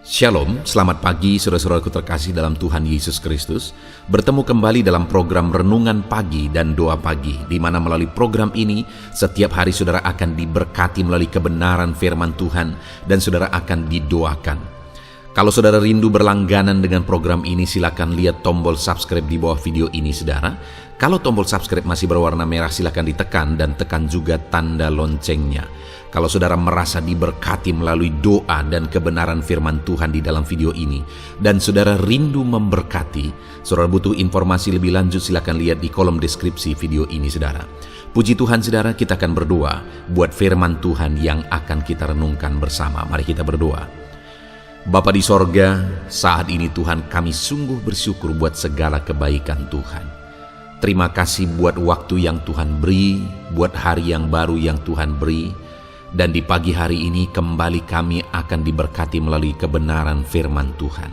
Shalom, selamat pagi saudara-saudaraku terkasih dalam Tuhan Yesus Kristus. Bertemu kembali dalam program Renungan Pagi dan Doa Pagi, di mana melalui program ini setiap hari saudara akan diberkati melalui kebenaran firman Tuhan dan saudara akan didoakan. Kalau saudara rindu berlangganan dengan program ini, silakan lihat tombol subscribe di bawah video ini saudara. Kalau tombol subscribe masih berwarna merah, silakan ditekan dan tekan juga tanda loncengnya. Kalau saudara merasa diberkati melalui doa dan kebenaran firman Tuhan di dalam video ini, dan saudara rindu memberkati, saudara butuh informasi lebih lanjut, silakan lihat di kolom deskripsi video ini saudara. Puji Tuhan saudara, kita akan berdoa buat firman Tuhan yang akan kita renungkan bersama. Mari kita berdoa. Bapa di sorga, saat ini Tuhan kami sungguh bersyukur buat segala kebaikan Tuhan. Terima kasih buat waktu yang Tuhan beri, buat hari yang baru yang Tuhan beri. Dan di pagi hari ini kembali kami akan diberkati melalui kebenaran firman Tuhan.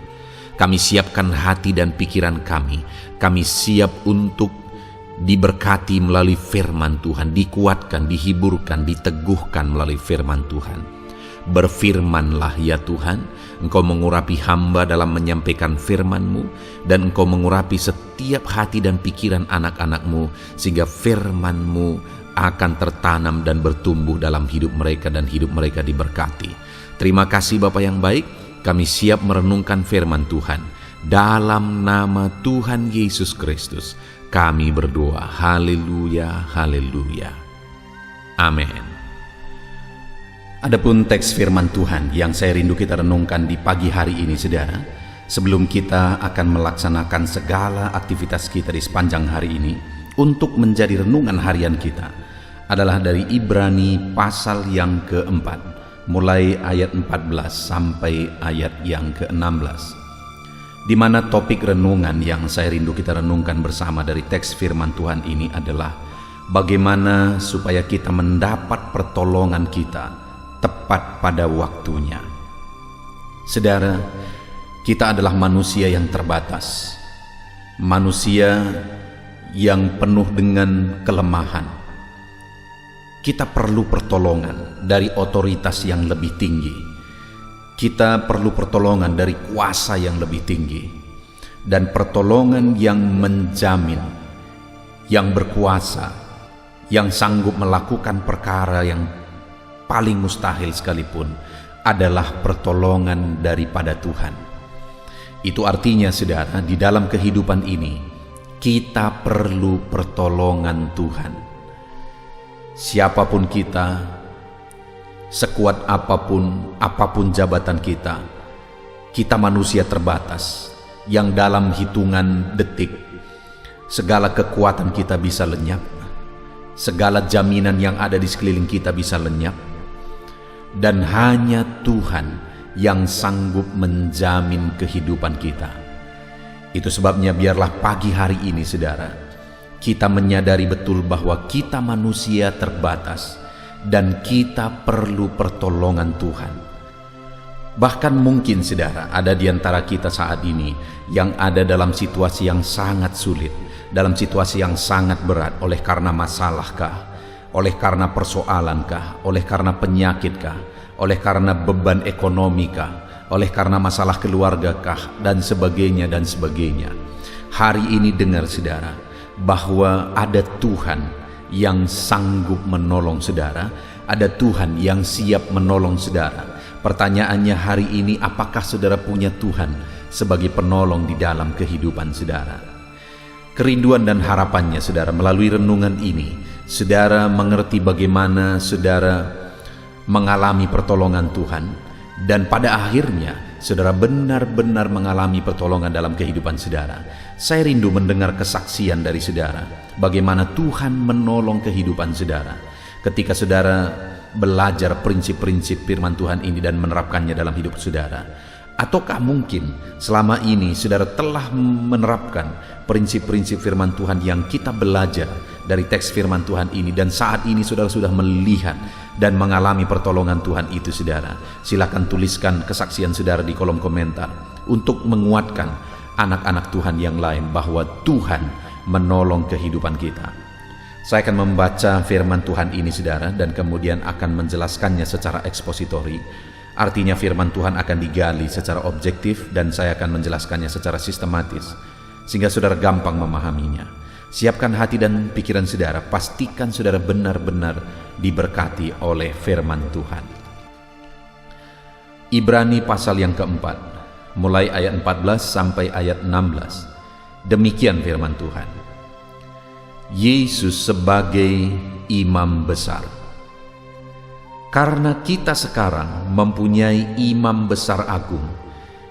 Kami siapkan hati dan pikiran kami. Kami siap untuk diberkati melalui firman Tuhan, dikuatkan, dihiburkan, diteguhkan melalui firman Tuhan. Berfirmanlah ya Tuhan, Engkau mengurapi hamba dalam menyampaikan firman-Mu, dan Engkau mengurapi setiap hati dan pikiran anak-anak-Mu, sehingga firman-Mu akan tertanam dan bertumbuh dalam hidup mereka dan hidup mereka diberkati. Terima kasih Bapa yang baik, kami siap merenungkan firman Tuhan. Dalam nama Tuhan Yesus Kristus, kami berdoa. Haleluya, haleluya. Amin. Adapun teks firman Tuhan yang saya rindu kita renungkan di pagi hari ini saudara, sebelum kita akan melaksanakan segala aktivitas kita di sepanjang hari ini untuk menjadi renungan harian kita, adalah dari Ibrani pasal yang keempat, mulai ayat 14 sampai ayat yang ke-16, di mana topik renungan yang saya rindu kita renungkan bersama dari teks firman Tuhan ini adalah bagaimana supaya kita mendapat pertolongan kita tepat pada waktunya. Saudara, kita adalah manusia yang terbatas, manusia yang penuh dengan kelemahan. Kita perlu pertolongan dari otoritas yang lebih tinggi. Kita perlu pertolongan dari kuasa yang lebih tinggi, dan pertolongan yang menjamin, yang berkuasa, yang sanggup melakukan perkara yang paling mustahil sekalipun, adalah pertolongan daripada Tuhan. Itu artinya saudara, di dalam kehidupan ini kita perlu pertolongan Tuhan. Siapapun kita, sekuat apapun jabatan kita, kita manusia terbatas yang dalam hitungan detik segala kekuatan kita bisa lenyap, segala jaminan yang ada di sekeliling kita bisa lenyap, dan hanya Tuhan yang sanggup menjamin kehidupan kita. Itu sebabnya biarlah pagi hari ini saudara, kita menyadari betul bahwa kita manusia terbatas dan kita perlu pertolongan Tuhan. Bahkan mungkin saudara, ada di antara kita saat ini yang ada dalam situasi yang sangat sulit, dalam situasi yang sangat berat, oleh karena masalahkah, oleh karena persoalankah, oleh karena penyakitkah, oleh karena beban ekonomikah, oleh karena masalah keluargakah, dan sebagainya dan sebagainya. Hari ini dengar saudara, bahwa ada Tuhan yang sanggup menolong saudara, ada Tuhan yang siap menolong saudara. Pertanyaannya hari ini, apakah saudara punya Tuhan sebagai penolong di dalam kehidupan saudara? Kerinduan dan harapannya saudara, melalui renungan ini saudara mengerti bagaimana saudara mengalami pertolongan Tuhan, dan pada akhirnya saudara benar-benar mengalami pertolongan dalam kehidupan saudara. Saya rindu mendengar kesaksian dari saudara, bagaimana Tuhan menolong kehidupan saudara ketika saudara belajar prinsip-prinsip firman Tuhan ini dan menerapkannya dalam hidup saudara. Ataukah mungkin selama ini saudara telah menerapkan prinsip-prinsip firman Tuhan yang kita belajar dari teks firman Tuhan ini, dan saat ini saudara sudah melihat dan mengalami pertolongan Tuhan itu saudara? Silakan tuliskan kesaksian saudara di kolom komentar untuk menguatkan anak-anak Tuhan yang lain bahwa Tuhan menolong kehidupan kita. Saya akan membaca firman Tuhan ini saudara, dan kemudian akan menjelaskannya secara ekspositori. Artinya firman Tuhan akan digali secara objektif dan saya akan menjelaskannya secara sistematis, sehingga saudara gampang memahaminya. Siapkan hati dan pikiran saudara, pastikan saudara benar-benar diberkati oleh firman Tuhan. Ibrani pasal yang keempat, mulai ayat 14 sampai ayat 16. Demikian firman Tuhan. Yesus sebagai imam besar. Karena kita sekarang mempunyai imam besar agung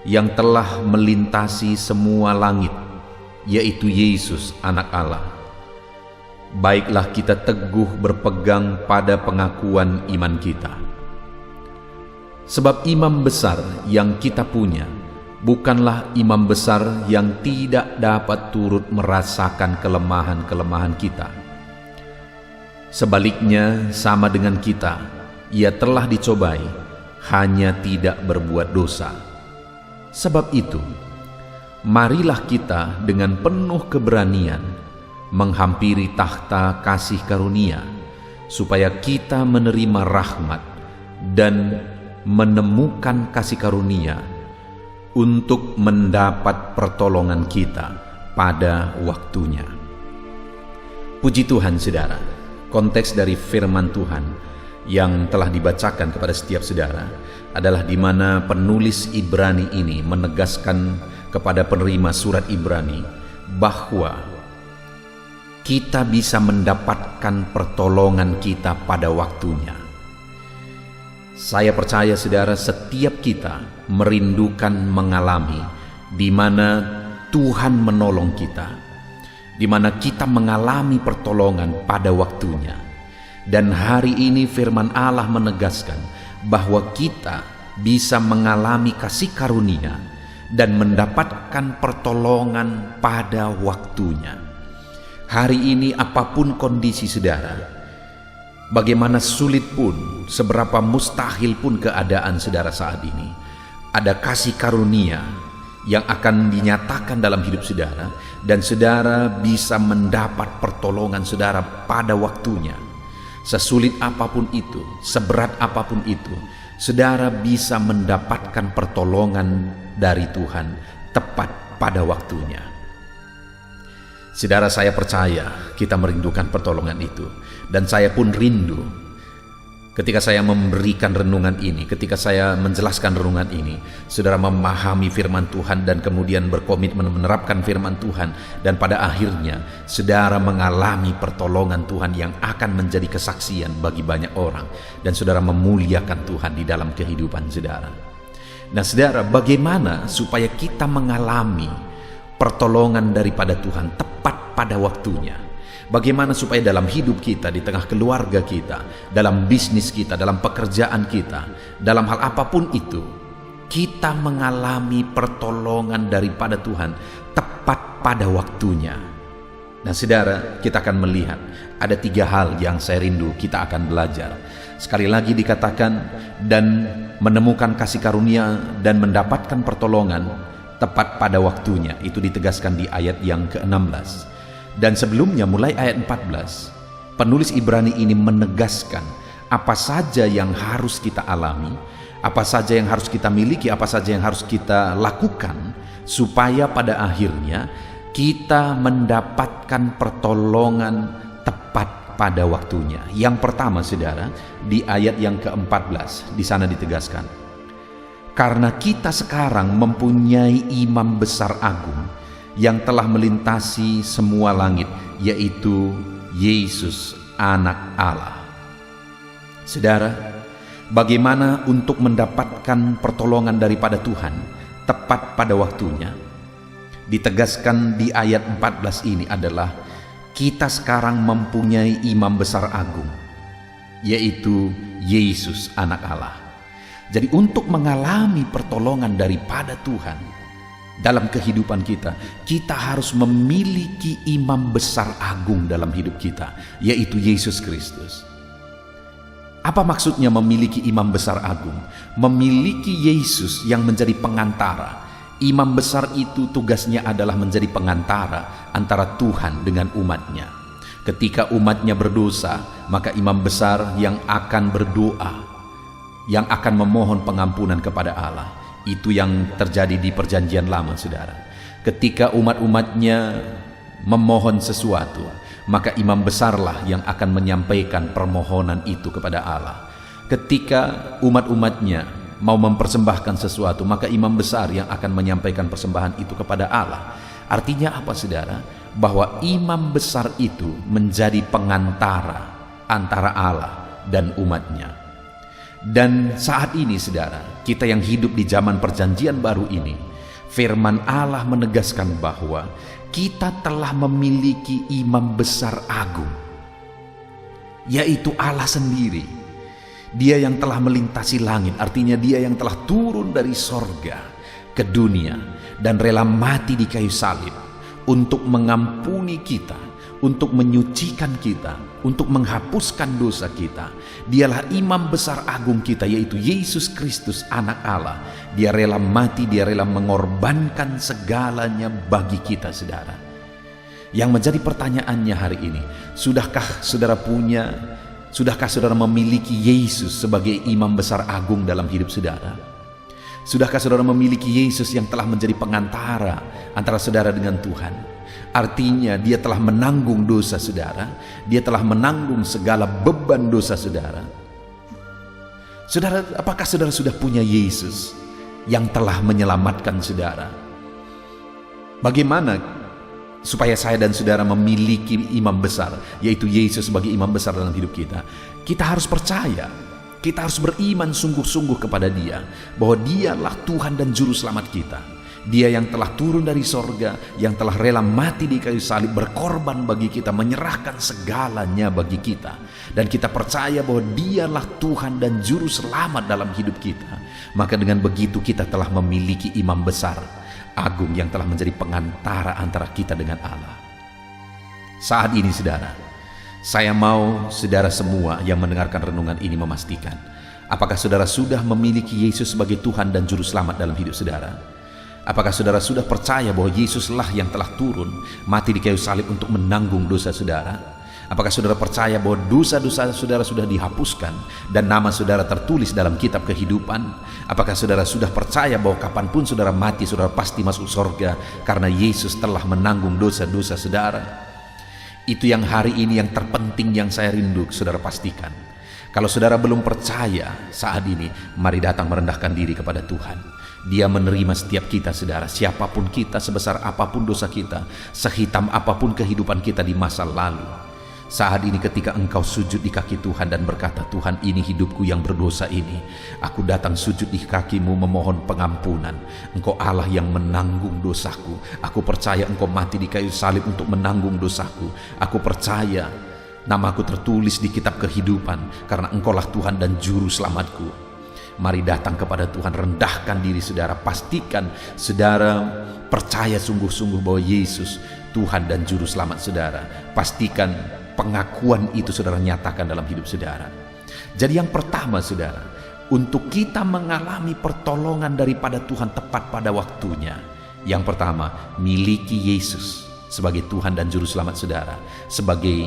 yang telah melintasi semua langit, yaitu Yesus anak Allah. Baiklah kita teguh berpegang pada pengakuan iman kita. Sebab imam besar yang kita punya bukanlah imam besar yang tidak dapat turut merasakan kelemahan-kelemahan kita. Sebaliknya, sama dengan kita, ia telah dicobai, hanya tidak berbuat dosa. Sebab itu, marilah kita dengan penuh keberanian menghampiri takhta kasih karunia, supaya kita menerima rahmat dan menemukan kasih karunia untuk mendapat pertolongan kita pada waktunya. Puji Tuhan saudara, konteks dari firman Tuhan yang telah dibacakan kepada setiap saudara adalah di mana penulis Ibrani ini menegaskan kepada penerima surat Ibrani bahwa kita bisa mendapatkan pertolongan kita pada waktunya. Saya percaya saudara, setiap kita merindukan mengalami di mana Tuhan menolong kita, di mana kita mengalami pertolongan pada waktunya. Dan hari ini firman Allah menegaskan bahwa kita bisa mengalami kasih karunia dan mendapatkan pertolongan pada waktunya. Hari ini apapun kondisi saudara, bagaimana sulit pun, seberapa mustahil pun keadaan saudara saat ini, ada kasih karunia yang akan dinyatakan dalam hidup saudara, dan saudara bisa mendapat pertolongan saudara pada waktunya. Sesulit apapun itu, seberat apapun itu, saudara bisa mendapatkan pertolongan dari Tuhan tepat pada waktunya. Saudara, saya percaya kita merindukan pertolongan itu, dan saya pun rindu ketika saya memberikan renungan ini, ketika saya menjelaskan renungan ini, saudara memahami firman Tuhan dan kemudian berkomitmen menerapkan firman Tuhan, dan pada akhirnya saudara mengalami pertolongan Tuhan yang akan menjadi kesaksian bagi banyak orang, dan saudara memuliakan Tuhan di dalam kehidupan saudara. Nah saudara, bagaimana supaya kita mengalami pertolongan daripada Tuhan tepat pada waktunya? Bagaimana supaya dalam hidup kita, di tengah keluarga kita, dalam bisnis kita, dalam pekerjaan kita, dalam hal apapun itu, kita mengalami pertolongan daripada Tuhan tepat pada waktunya. Nah saudara, kita akan melihat ada 3 hal yang saya rindu kita akan belajar. Sekali lagi dikatakan, dan menemukan kasih karunia dan mendapatkan pertolongan tepat pada waktunya. Itu ditegaskan di ayat yang ke-16. Dan sebelumnya mulai ayat 14, penulis Ibrani ini menegaskan apa saja yang harus kita alami, apa saja yang harus kita miliki, apa saja yang harus kita lakukan supaya pada akhirnya kita mendapatkan pertolongan tepat pada waktunya. Yang pertama saudara, di ayat yang ke-14 di sana ditegaskan, karena kita sekarang mempunyai imam besar agung yang telah melintasi semua langit, yaitu Yesus anak Allah. Saudara, bagaimana untuk mendapatkan pertolongan daripada Tuhan tepat pada waktunya? Ditegaskan di ayat 14 ini adalah kita sekarang mempunyai imam besar agung, yaitu Yesus anak Allah. Jadi untuk mengalami pertolongan daripada Tuhan dalam kehidupan kita, kita harus memiliki imam besar agung dalam hidup kita, yaitu Yesus Kristus. Apa maksudnya memiliki imam besar agung? Memiliki Yesus yang menjadi pengantara. Imam besar itu tugasnya adalah menjadi pengantara antara Tuhan dengan umatnya. Ketika umatnya berdosa, maka imam besar yang akan berdoa yang akan memohon pengampunan kepada Allah. Itu yang terjadi di perjanjian lama, saudara. Ketika umat-umatnya memohon sesuatu, maka imam besarlah yang akan menyampaikan permohonan itu kepada Allah. Ketika umat-umatnya mau mempersembahkan sesuatu, maka imam besar yang akan menyampaikan persembahan itu kepada Allah. Artinya apa, saudara? Bahwa imam besar itu menjadi pengantara antara Allah dan umatnya. Dan saat ini, saudara, kita yang hidup di zaman perjanjian baru ini, firman Allah menegaskan bahwa kita telah memiliki imam besar agung, yaitu Allah sendiri. Dia yang telah melintasi langit, artinya dia yang telah turun dari sorga ke dunia dan rela mati di kayu salib untuk mengampuni kita, untuk menyucikan kita, untuk menghapuskan dosa kita. Dialah imam besar agung kita, yaitu Yesus Kristus, anak Allah. Dia rela mati, dia rela mengorbankan segalanya bagi kita, saudara. Yang menjadi pertanyaannya hari ini, sudahkah saudara memiliki Yesus sebagai imam besar agung dalam hidup saudara? Sudahkah saudara memiliki Yesus yang telah menjadi pengantara antara saudara dengan Tuhan? Artinya dia telah menanggung dosa saudara, dia telah menanggung segala beban dosa saudara. Saudara, apakah saudara sudah punya Yesus yang telah menyelamatkan saudara? Bagaimana supaya saya dan saudara memiliki imam besar, yaitu Yesus sebagai imam besar dalam hidup kita? Kita harus percaya, kita harus beriman sungguh-sungguh kepada Dia, bahwa Dialah Tuhan dan Juru Selamat kita. Dia yang telah turun dari sorga, yang telah rela mati di kayu salib, berkorban bagi kita, menyerahkan segalanya bagi kita. Dan kita percaya bahwa Dialah Tuhan dan Juru Selamat dalam hidup kita. Maka dengan begitu kita telah memiliki imam besar agung yang telah menjadi pengantara antara kita dengan Allah. Saat ini, saudara, saya mau saudara semua yang mendengarkan renungan ini memastikan, apakah saudara sudah memiliki Yesus sebagai Tuhan dan Juru Selamat dalam hidup saudara? Apakah saudara sudah percaya bahwa Yesuslah yang telah turun mati di kayu salib untuk menanggung dosa saudara? Apakah saudara percaya bahwa dosa-dosa saudara sudah dihapuskan dan nama saudara tertulis dalam kitab kehidupan? Apakah saudara sudah percaya bahwa kapanpun saudara mati, saudara pasti masuk surga karena Yesus telah menanggung dosa-dosa saudara? Itu yang hari ini yang terpenting yang saya rindu saudara pastikan. Kalau saudara belum percaya saat ini, mari datang merendahkan diri kepada Tuhan. Dia menerima setiap kita, saudara, siapapun kita, sebesar apapun dosa kita, sehitam apapun kehidupan kita di masa lalu. Saat ini ketika engkau sujud di kaki Tuhan dan berkata, Tuhan, ini hidupku yang berdosa ini. Aku datang sujud di kakimu memohon pengampunan. Engkau Allah yang menanggung dosaku. Aku percaya engkau mati di kayu salib untuk menanggung dosaku. Aku percaya namaku tertulis di kitab kehidupan karena engkaulah Tuhan dan Juru Selamatku. Mari datang kepada Tuhan, rendahkan diri saudara, pastikan saudara percaya sungguh-sungguh bahwa Yesus Tuhan dan Juru Selamat saudara. Pastikan pengakuan itu saudara nyatakan dalam hidup saudara. Jadi yang pertama, saudara, untuk kita mengalami pertolongan daripada Tuhan tepat pada waktunya, yang pertama, miliki Yesus sebagai Tuhan dan Juru Selamat saudara, sebagai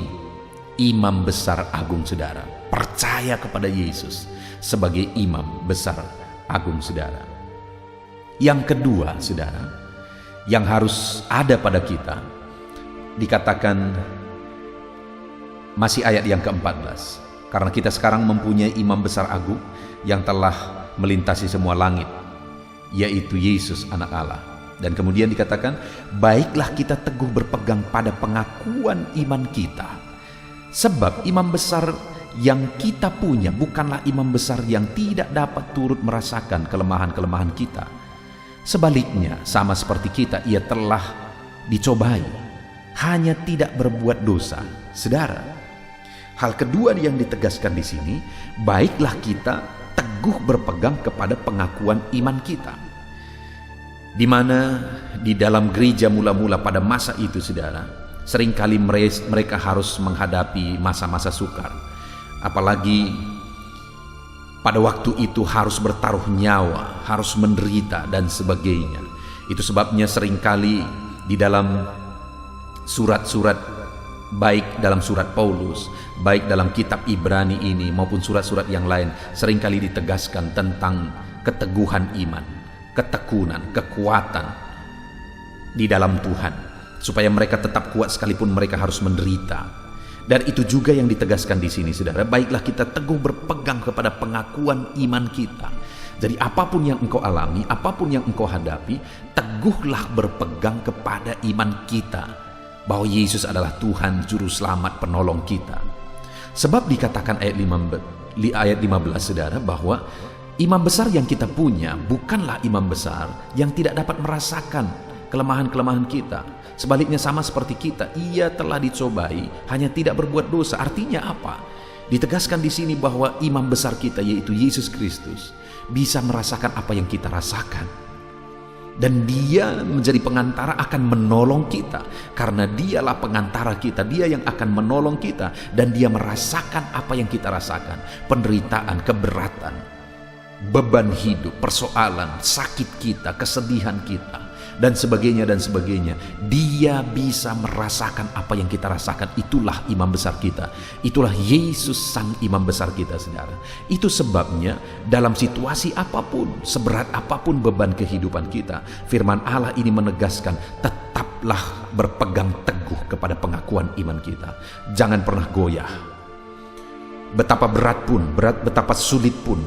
imam besar agung saudara. Percaya kepada Yesus sebagai imam besar agung saudara. Yang kedua, saudara, yang harus ada pada kita, dikatakan masih ayat yang ke-14, karena kita sekarang mempunyai imam besar agung yang telah melintasi semua langit, yaitu Yesus anak Allah. Dan kemudian dikatakan, baiklah kita teguh berpegang pada pengakuan iman kita, sebab imam besar yang kita punya bukanlah imam besar yang tidak dapat turut merasakan kelemahan-kelemahan kita. Sebaliknya, sama seperti kita, ia telah dicobai, hanya tidak berbuat dosa. Saudara, hal kedua yang ditegaskan di sini, baiklah kita teguh berpegang kepada pengakuan iman kita. Di mana di dalam gereja mula-mula pada masa itu, saudara, seringkali mereka harus menghadapi masa-masa sukar. Apalagi pada waktu itu harus bertaruh nyawa, harus menderita dan sebagainya. Itu sebabnya seringkali di dalam surat-surat baik dalam surat Paulus, baik dalam kitab Ibrani ini maupun surat-surat yang lain, seringkali ditegaskan tentang keteguhan iman, ketekunan, kekuatan di dalam Tuhan, supaya mereka tetap kuat sekalipun mereka harus menderita. Dan itu juga yang ditegaskan di sini, saudara. Baiklah kita teguh berpegang kepada pengakuan iman kita. Jadi apapun yang engkau alami, apapun yang engkau hadapi, teguhlah berpegang kepada iman kita, bahwa Yesus adalah Tuhan, Juru Selamat, Penolong kita. Sebab dikatakan ayat 15, saudara, bahwa imam besar yang kita punya bukanlah imam besar yang tidak dapat merasakan kelemahan-kelemahan kita. Sebaliknya sama seperti kita, ia telah dicobai, hanya tidak berbuat dosa. Artinya apa? Ditegaskan di sini bahwa imam besar kita, yaitu Yesus Kristus, bisa merasakan apa yang kita rasakan. Dan dia menjadi pengantara akan menolong kita. Karena dialah pengantara kita, dia yang akan menolong kita. Dan dia merasakan apa yang kita rasakan. Penderitaan, keberatan, beban hidup, persoalan, sakit kita, kesedihan kita, dan sebagainya dan sebagainya. Dia bisa merasakan apa yang kita rasakan. Itulah imam besar kita. Itulah Yesus sang imam besar kita, saudara. Itu sebabnya dalam situasi apapun, seberat apapun beban kehidupan kita, firman Allah ini menegaskan, tetaplah berpegang teguh kepada pengakuan iman kita. Jangan pernah goyah. Betapa berat pun, betapa sulit pun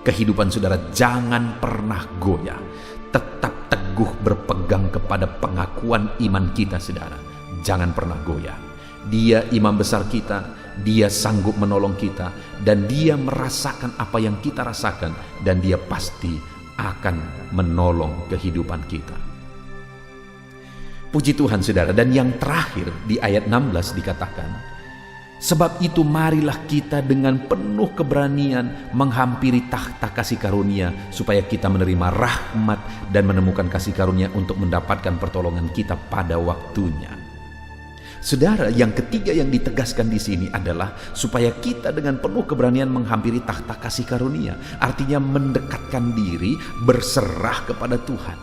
kehidupan saudara, jangan pernah goyah. Tetap teguh berpegang kepada pengakuan iman kita, saudara. Jangan pernah goyah. Dia imam besar kita, dia sanggup menolong kita, dan dia merasakan apa yang kita rasakan, dan dia pasti akan menolong kehidupan kita. Puji Tuhan, saudara. Dan yang terakhir di ayat 16 dikatakan, sebab itu marilah kita dengan penuh keberanian menghampiri takhta kasih karunia, supaya kita menerima rahmat dan menemukan kasih karunia untuk mendapatkan pertolongan kita pada waktunya. Saudara, yang ketiga yang ditegaskan di sini adalah supaya kita dengan penuh keberanian menghampiri takhta kasih karunia. Artinya mendekatkan diri, berserah kepada Tuhan.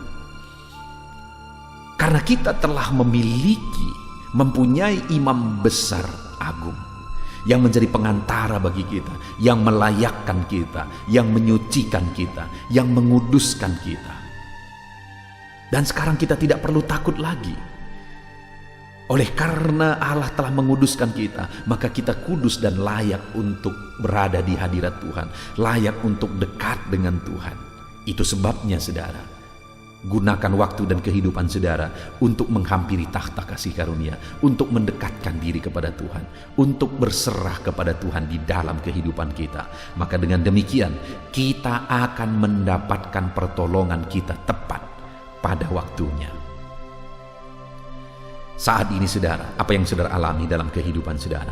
Karena kita telah mempunyai imam besar agung yang menjadi pengantara bagi kita, yang melayakkan kita, yang menyucikan kita, yang menguduskan kita. Dan sekarang kita tidak perlu takut lagi. Oleh karena Allah telah menguduskan kita, maka kita kudus dan layak untuk berada di hadirat Tuhan, layak untuk dekat dengan Tuhan. Itu sebabnya, saudara, gunakan waktu dan kehidupan saudara untuk menghampiri takhta kasih karunia, untuk mendekatkan diri kepada Tuhan, untuk berserah kepada Tuhan di dalam kehidupan kita. Maka dengan demikian kita akan mendapatkan pertolongan kita tepat pada waktunya. Saat ini, saudara, apa yang saudara alami dalam kehidupan saudara?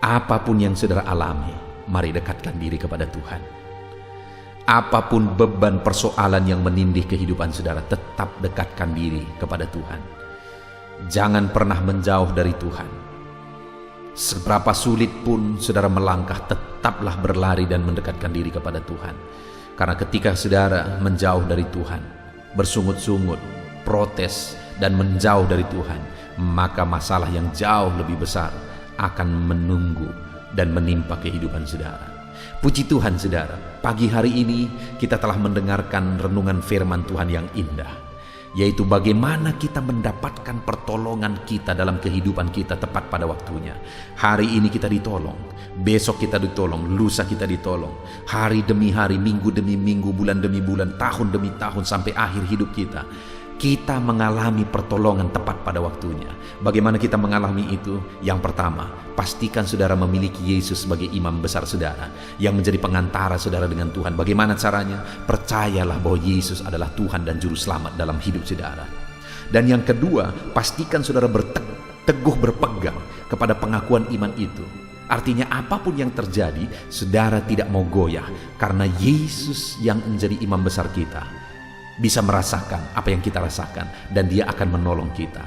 Apapun yang saudara alami, mari dekatkan diri kepada Tuhan. Apapun beban persoalan yang menindih kehidupan saudara, tetap dekatkan diri kepada Tuhan. Jangan pernah menjauh dari Tuhan. Seberapa sulit pun saudara melangkah, tetaplah berlari dan mendekatkan diri kepada Tuhan. Karena ketika saudara menjauh dari Tuhan, bersungut-sungut, protes, dan menjauh dari Tuhan, maka masalah yang jauh lebih besar akan menunggu dan menimpa kehidupan saudara. Puji Tuhan, saudara, pagi hari ini kita telah mendengarkan renungan firman Tuhan yang indah, yaitu bagaimana kita mendapatkan pertolongan kita dalam kehidupan kita tepat pada waktunya. Hari ini kita ditolong, besok kita ditolong, lusa kita ditolong, hari demi hari, minggu demi minggu, bulan demi bulan, tahun demi tahun, sampai akhir hidup kita. Kita mengalami pertolongan tepat pada waktunya. Bagaimana kita mengalami itu? Yang pertama, pastikan saudara memiliki Yesus sebagai imam besar saudara, yang menjadi pengantara saudara dengan Tuhan. Bagaimana caranya? Percayalah bahwa Yesus adalah Tuhan dan Juru Selamat dalam hidup saudara. Dan yang kedua, pastikan saudara teguh berpegang kepada pengakuan iman itu. Artinya apapun yang terjadi, saudara tidak mau goyah, karena Yesus yang menjadi imam besar kita bisa merasakan apa yang kita rasakan, dan dia akan menolong kita.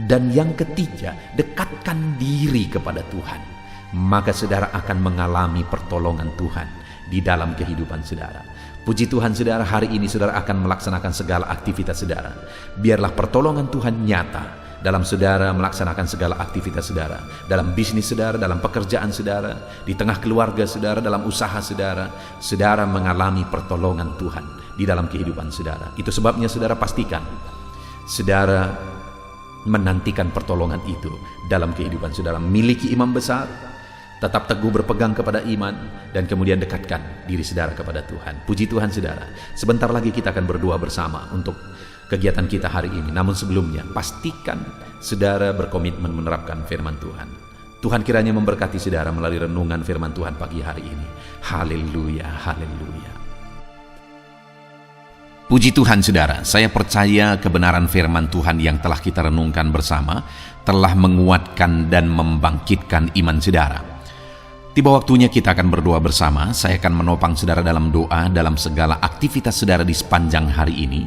Dan yang ketiga, dekatkan diri kepada Tuhan, maka saudara akan mengalami pertolongan Tuhan di dalam kehidupan saudara. Puji Tuhan, saudara, hari ini saudara akan melaksanakan segala aktivitas saudara. Biarlah pertolongan Tuhan nyata dalam saudara melaksanakan segala aktivitas saudara, dalam bisnis saudara, dalam pekerjaan saudara, di tengah keluarga saudara, dalam usaha saudara, saudara mengalami pertolongan Tuhan di dalam kehidupan saudara. Itu sebabnya saudara pastikan saudara menantikan pertolongan itu dalam kehidupan saudara. Miliki imam besar, tetap teguh berpegang kepada iman, dan kemudian dekatkan diri saudara kepada Tuhan. Puji Tuhan saudara. Sebentar lagi kita akan berdoa bersama untuk kegiatan kita hari ini. Namun sebelumnya, pastikan saudara berkomitmen menerapkan firman Tuhan. Tuhan kiranya memberkati saudara melalui renungan firman Tuhan pagi hari ini. Haleluya, haleluya. Puji Tuhan saudara, saya percaya kebenaran firman Tuhan yang telah kita renungkan bersama telah menguatkan dan membangkitkan iman saudara. Tiba waktunya kita akan berdoa bersama. Saya akan menopang saudara dalam doa dalam segala aktivitas saudara di sepanjang hari ini,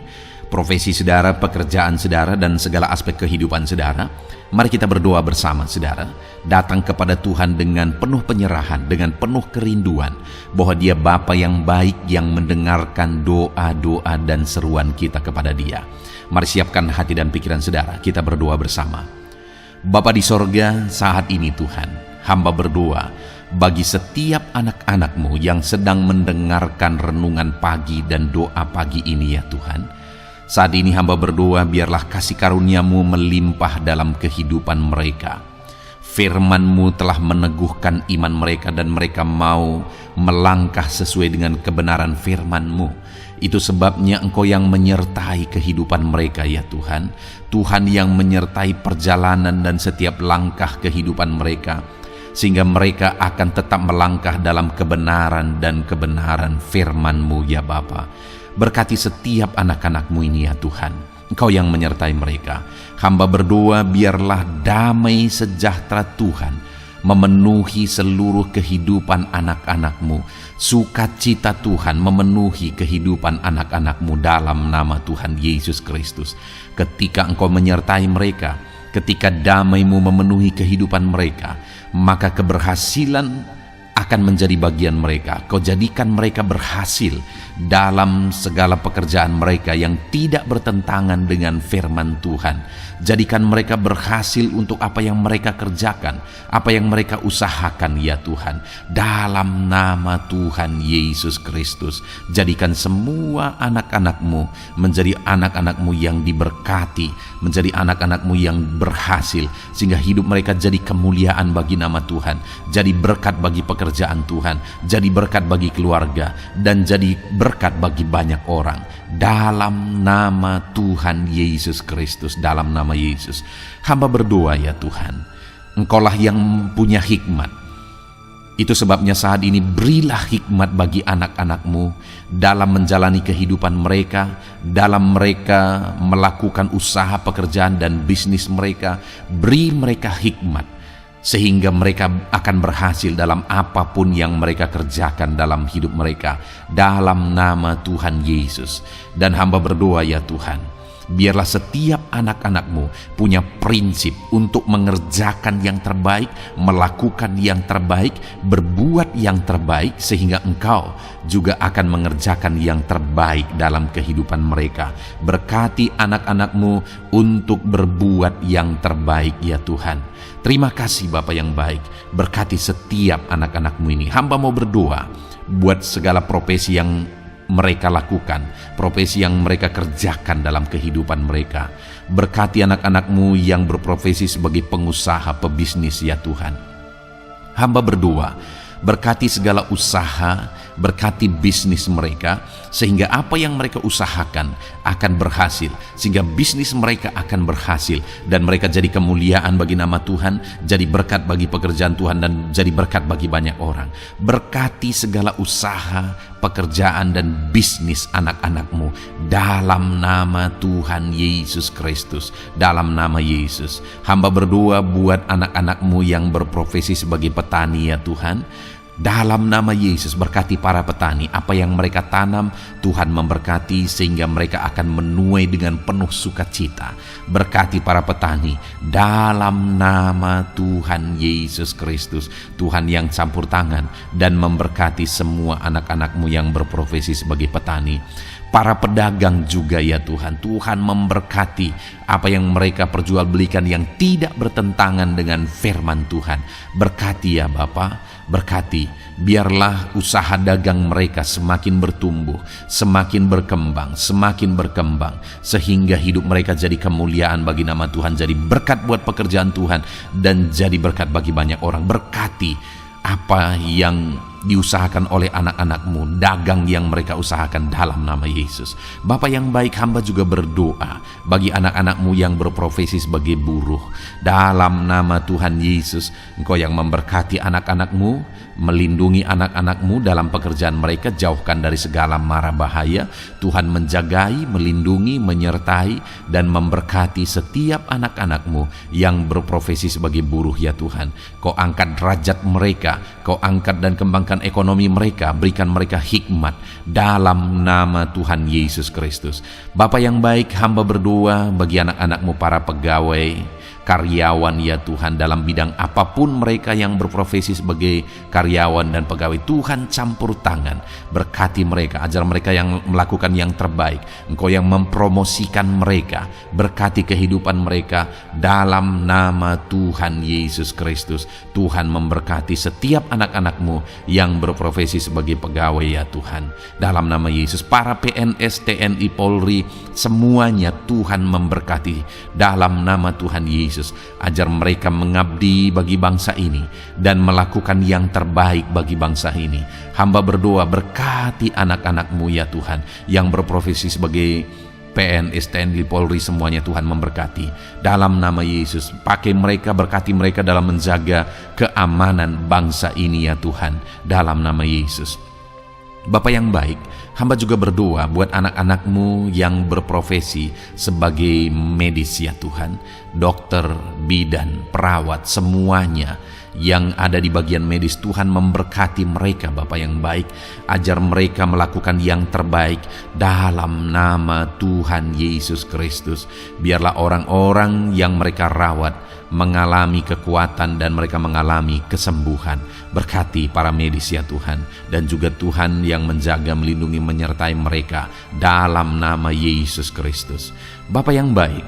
profesi saudara, pekerjaan saudara, dan segala aspek kehidupan saudara. Mari kita berdoa bersama saudara, datang kepada Tuhan dengan penuh penyerahan, dengan penuh kerinduan bahwa Dia Bapa yang baik yang mendengarkan doa-doa dan seruan kita kepada Dia. Mari siapkan hati dan pikiran saudara, kita berdoa bersama. Bapa di sorga, saat ini Tuhan, hamba berdoa bagi setiap anak-anak-Mu yang sedang mendengarkan renungan pagi dan doa pagi ini ya Tuhan. Saat ini hamba berdoa biarlah kasih karunia-Mu melimpah dalam kehidupan mereka. Firman-Mu telah meneguhkan iman mereka dan mereka mau melangkah sesuai dengan kebenaran firman-Mu. Itu sebabnya Engkau yang menyertai kehidupan mereka ya Tuhan. Tuhan yang menyertai perjalanan dan setiap langkah kehidupan mereka, sehingga mereka akan tetap melangkah dalam kebenaran dan kebenaran firman-Mu ya Bapa. Berkati setiap anak-anak-Mu ini ya Tuhan. Engkau yang menyertai mereka. Hamba berdoa biarlah damai sejahtera Tuhan memenuhi seluruh kehidupan anak-anak-Mu. Sukacita Tuhan memenuhi kehidupan anak-anak-Mu dalam nama Tuhan Yesus Kristus. Ketika Engkau menyertai mereka, ketika damai-Mu memenuhi kehidupan mereka, maka keberhasilan akan menjadi bagian mereka. Kau jadikan mereka berhasil dalam segala pekerjaan mereka yang tidak bertentangan dengan firman Tuhan. Jadikan mereka berhasil untuk apa yang mereka kerjakan, apa yang mereka usahakan ya Tuhan. Dalam nama Tuhan Yesus Kristus, jadikan semua anak-anak-Mu menjadi anak-anak-Mu yang diberkati, menjadi anak-anak-Mu yang berhasil, sehingga hidup mereka jadi kemuliaan bagi nama Tuhan, jadi berkat bagi pekerjaan Tuhan, jadi berkat bagi keluarga, dan jadi berkat bagi banyak orang. Dalam nama Tuhan Yesus Kristus, dalam nama Yesus, hamba berdoa ya Tuhan, Engkaulah yang punya hikmat. Itu sebabnya saat ini berilah hikmat bagi anak-anak-Mu dalam menjalani kehidupan mereka, dalam mereka melakukan usaha pekerjaan dan bisnis mereka. Beri mereka hikmat sehingga mereka akan berhasil dalam apapun yang mereka kerjakan dalam hidup mereka, dalam nama Tuhan Yesus. Dan hamba berdoa ya Tuhan, biarlah setiap anak-anak-Mu punya prinsip untuk mengerjakan yang terbaik, melakukan yang terbaik, berbuat yang terbaik, sehingga Engkau juga akan mengerjakan yang terbaik dalam kehidupan mereka. Berkati anak-anak-Mu untuk berbuat yang terbaik ya Tuhan. Terima kasih Bapa yang baik, berkati setiap anak-anak-Mu ini. Hamba mau berdoa buat segala profesi yang mereka lakukan, profesi yang mereka kerjakan dalam kehidupan mereka. Berkati anak-anak-Mu yang berprofesi sebagai pengusaha, pebisnis ya Tuhan. Hamba berdoa, berkati segala usaha, berkati bisnis mereka, sehingga apa yang mereka usahakan akan berhasil, sehingga bisnis mereka akan berhasil, dan mereka jadi kemuliaan bagi nama Tuhan, jadi berkat bagi pekerjaan Tuhan, dan jadi berkat bagi banyak orang. Berkati segala usaha, pekerjaan, dan bisnis anak-anak-Mu dalam nama Tuhan Yesus Kristus, dalam nama Yesus. Hamba berdoa buat anak-anak-Mu yang berprofesi sebagai petani ya Tuhan. Dalam nama Yesus, berkati para petani. Apa yang mereka tanam, Tuhan memberkati sehingga mereka akan menuai dengan penuh sukacita. Berkati para petani dalam nama Tuhan Yesus Kristus. Tuhan yang campur tangan dan memberkati semua anak-anak-Mu yang berprofesi sebagai petani. para pedagang juga ya Tuhan. Tuhan memberkati apa yang mereka perjualbelikan yang tidak bertentangan dengan firman Tuhan. Berkati ya Bapa, berkati. Biarlah usaha dagang mereka semakin bertumbuh, semakin berkembang, sehingga hidup mereka jadi kemuliaan bagi nama Tuhan, jadi berkat buat pekerjaan Tuhan, dan jadi berkat bagi banyak orang. Berkati apa yang diusahakan oleh anak-anak-Mu, dagang yang mereka usahakan dalam nama Yesus. Bapa yang baik, hamba juga berdoa bagi anak-anak-Mu yang berprofesi sebagai buruh. Dalam nama Tuhan Yesus, Engkau yang memberkati anak-anak-Mu, melindungi anak-anak-Mu dalam pekerjaan mereka, jauhkan dari segala mara bahaya. Tuhan menjagai, melindungi, menyertai, dan memberkati setiap anak-anak-Mu yang berprofesi sebagai buruh ya Tuhan. Kau angkat derajat mereka, Kau angkat dan kembangkan ekonomi mereka, berikan mereka hikmat dalam nama Tuhan Yesus Kristus. Bapa yang baik, hamba berdoa bagi anak-anak-Mu para pegawai, karyawan ya Tuhan, dalam bidang apapun mereka yang berprofesi sebagai karyawan dan pegawai. Tuhan campur tangan, berkati mereka, ajar mereka yang melakukan yang terbaik. Engkau yang mempromosikan mereka, berkati kehidupan mereka dalam nama Tuhan Yesus Kristus. Tuhan memberkati setiap anak-anak-Mu yang berprofesi sebagai pegawai ya Tuhan, dalam nama Yesus. Para PNS, TNI, Polri, semuanya Tuhan memberkati dalam nama Tuhan Yesus. Ajar mereka mengabdi bagi bangsa ini dan melakukan yang terbaik bagi bangsa ini. Hamba berdoa, berkati anak-anak-Mu ya Tuhan yang berprofesi sebagai PNS, TNI, Polri, semuanya Tuhan memberkati dalam nama Yesus. Pakai mereka, berkati mereka dalam menjaga keamanan bangsa ini ya Tuhan, dalam nama Yesus. Bapa yang baik, hamba juga berdoa buat anak-anak-Mu yang berprofesi sebagai medis ya Tuhan, dokter, bidan, perawat, semuanya yang ada di bagian medis. Tuhan memberkati mereka Bapa yang baik, ajar mereka melakukan yang terbaik dalam nama Tuhan Yesus Kristus. Biarlah orang-orang yang mereka rawat mengalami kekuatan dan mereka mengalami kesembuhan. Berkati para medis ya Tuhan, dan juga Tuhan yang menjaga, melindungi, menyertai mereka dalam nama Yesus Kristus. Bapa yang baik,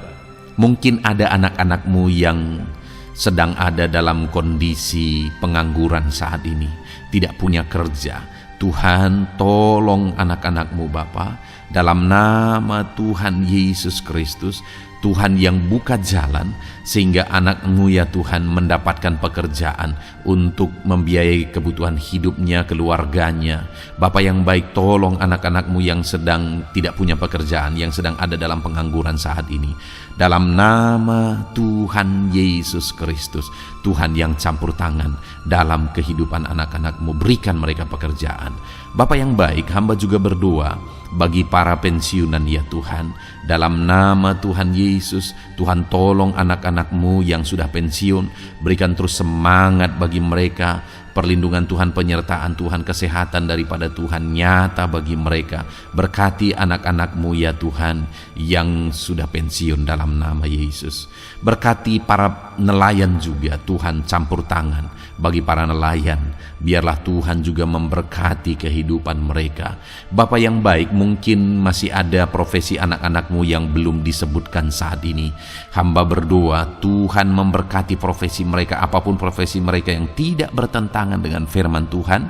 mungkin ada anak-anak-Mu yang sedang ada dalam kondisi pengangguran saat ini, tidak punya kerja. Tuhan, tolong anak-anak-Mu Bapa, dalam nama Tuhan Yesus Kristus. Tuhan yang buka jalan sehingga anak-Mu ya Tuhan mendapatkan pekerjaan untuk membiayai kebutuhan hidupnya, keluarganya. Bapa yang baik, tolong anak-anak-Mu yang sedang tidak punya pekerjaan, yang sedang ada dalam pengangguran saat ini. Dalam nama Tuhan Yesus Kristus, Tuhan yang campur tangan dalam kehidupan anak-anak-Mu, berikan mereka pekerjaan. Bapa yang baik, hamba juga berdoa bagi para pensiunan ya Tuhan, dalam nama Tuhan Yesus. Tuhan tolong anak-anak-Mu yang sudah pensiun, berikan terus semangat bagi mereka, perlindungan Tuhan, penyertaan Tuhan, kesehatan daripada Tuhan nyata bagi mereka. Berkati anak-anak-Mu ya Tuhan yang sudah pensiun dalam nama Yesus. Berkati para nelayan juga, Tuhan campur tangan bagi para nelayan. Biarlah Tuhan juga memberkati kehidupan mereka. Bapa yang baik, mungkin masih ada profesi anak-anak-Mu yang belum disebutkan saat ini. Hamba berdoa Tuhan memberkati profesi mereka, apapun profesi mereka yang tidak bertentangan dengan firman Tuhan.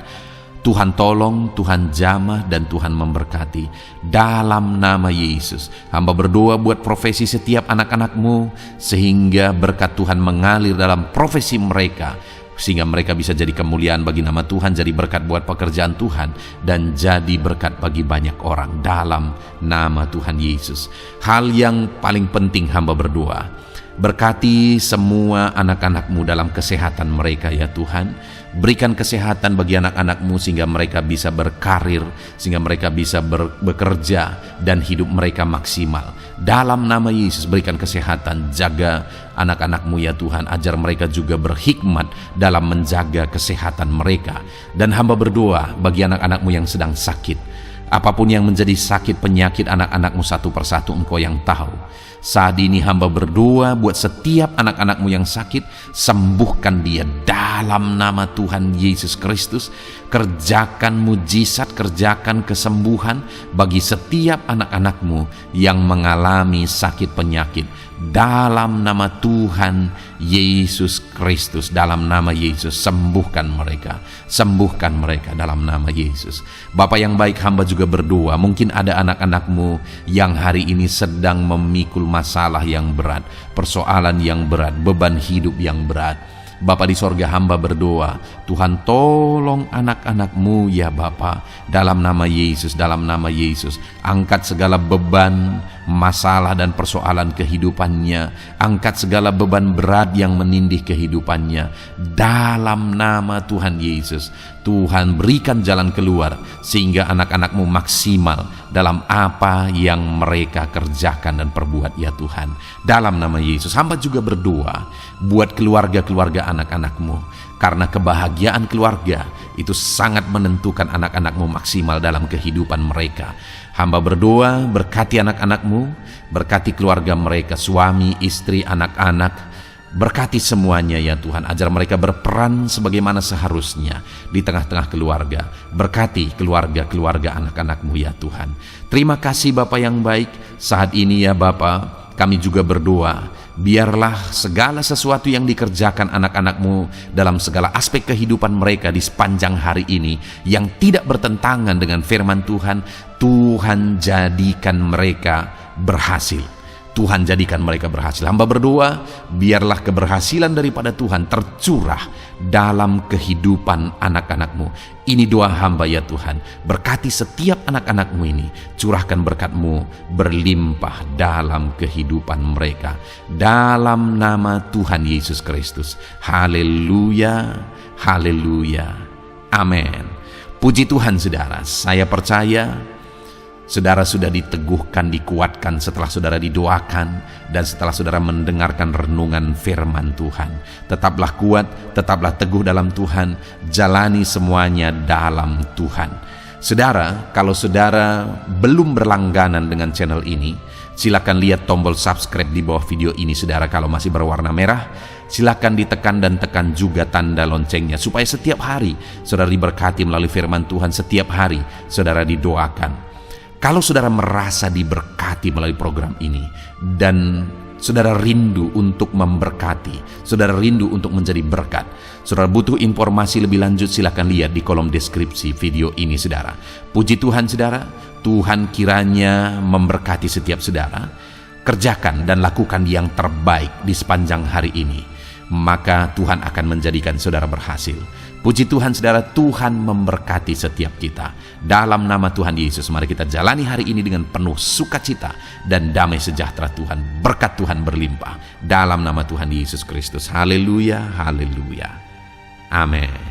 Tuhan tolong, Tuhan jamah, dan Tuhan memberkati dalam nama Yesus. Hamba berdoa buat profesi setiap anak-anak-Mu, sehingga berkat Tuhan mengalir dalam profesi mereka, sehingga mereka bisa jadi kemuliaan bagi nama Tuhan, jadi berkat buat pekerjaan Tuhan, dan jadi berkat bagi banyak orang dalam nama Tuhan Yesus. Hal yang paling penting hamba berdoa, berkati semua anak-anak-Mu dalam kesehatan mereka ya Tuhan. Berikan kesehatan bagi anak-anak-Mu sehingga mereka bisa berkarir, sehingga mereka bisa bekerja dan hidup mereka maksimal. Dalam nama Yesus berikan kesehatan, jaga anak-anak-Mu ya Tuhan, ajar mereka juga berhikmat dalam menjaga kesehatan mereka. Dan hamba berdoa bagi anak-anak-Mu yang sedang sakit, Apapun yang menjadi sakit penyakit anak-anakmu satu persatu Engkau yang tahu. Saat ini hamba berdoa buat setiap anak-anakmu yang sakit, sembuhkan dia dalam nama Tuhan Yesus Kristus. Kerjakan mujizat, kerjakan kesembuhan bagi setiap anak-anakmu yang mengalami sakit penyakit. Dalam nama Tuhan Yesus Kristus, dalam nama Yesus, sembuhkan mereka dalam nama Yesus. Bapa yang baik, hamba juga berdoa, mungkin ada anak-anakmu yang hari ini sedang memikul masalah yang berat, persoalan yang berat, beban hidup yang berat. Bapa di sorga, hamba berdoa, Tuhan tolong anak-anakmu ya Bapa, dalam nama Yesus, dalam nama Yesus. Angkat segala beban, masalah dan persoalan kehidupannya, angkat segala beban berat yang menindih kehidupannya, dalam nama Tuhan Yesus. Tuhan berikan jalan keluar, sehingga anak-anakmu maksimal dalam apa yang mereka kerjakan dan perbuat ya Tuhan. Dalam nama Yesus, hamba juga berdoa buat keluarga-keluarga anak-anakmu, karena kebahagiaan keluarga itu sangat menentukan anak-anakmu maksimal dalam kehidupan mereka. Hamba berdoa, berkati anak-anakmu, berkati keluarga mereka, suami, istri, anak-anak, berkati semuanya ya Tuhan, ajar mereka berperan sebagaimana seharusnya di tengah-tengah keluarga. Berkati keluarga-keluarga anak-anakmu ya Tuhan. Terima kasih Bapa yang baik. Saat ini ya Bapa, kami juga berdoa, biarlah segala sesuatu yang dikerjakan anak-anakmu dalam segala aspek kehidupan mereka di sepanjang hari ini yang tidak bertentangan dengan firman Tuhan, Tuhan jadikan mereka berhasil. Tuhan jadikan mereka berhasil. Hamba berdoa, biarlah keberhasilan daripada Tuhan tercurah dalam kehidupan anak-anakmu. Ini doa hamba ya Tuhan. Berkati setiap anak-anakmu ini. Curahkan berkat-Mu berlimpah dalam kehidupan mereka. Dalam nama Tuhan Yesus Kristus. Haleluya, haleluya, amin. Puji Tuhan saudara, saya percaya saudara sudah diteguhkan, dikuatkan setelah saudara didoakan dan setelah saudara mendengarkan renungan firman Tuhan. Tetaplah kuat, tetaplah teguh dalam Tuhan, jalani semuanya dalam Tuhan. Saudara, kalau saudara belum berlangganan dengan channel ini, silakan lihat tombol subscribe di bawah video ini. Saudara, kalau masih berwarna merah, silakan ditekan dan tekan juga tanda loncengnya, supaya setiap hari saudara diberkati melalui firman Tuhan. Setiap hari saudara didoakan. Kalau saudara merasa diberkati melalui program ini dan saudara rindu untuk memberkati, saudara rindu untuk menjadi berkat, saudara butuh informasi lebih lanjut, silakan lihat di kolom deskripsi video ini saudara. Puji Tuhan saudara, Tuhan kiranya memberkati setiap saudara. Kerjakan dan lakukan yang terbaik di sepanjang hari ini, maka Tuhan akan menjadikan saudara berhasil. Puji Tuhan saudara, Tuhan memberkati setiap kita. Dalam nama Tuhan Yesus, mari kita jalani hari ini dengan penuh sukacita dan damai sejahtera Tuhan. Berkat Tuhan berlimpah. Dalam nama Tuhan Yesus Kristus. Haleluya, haleluya. Amin.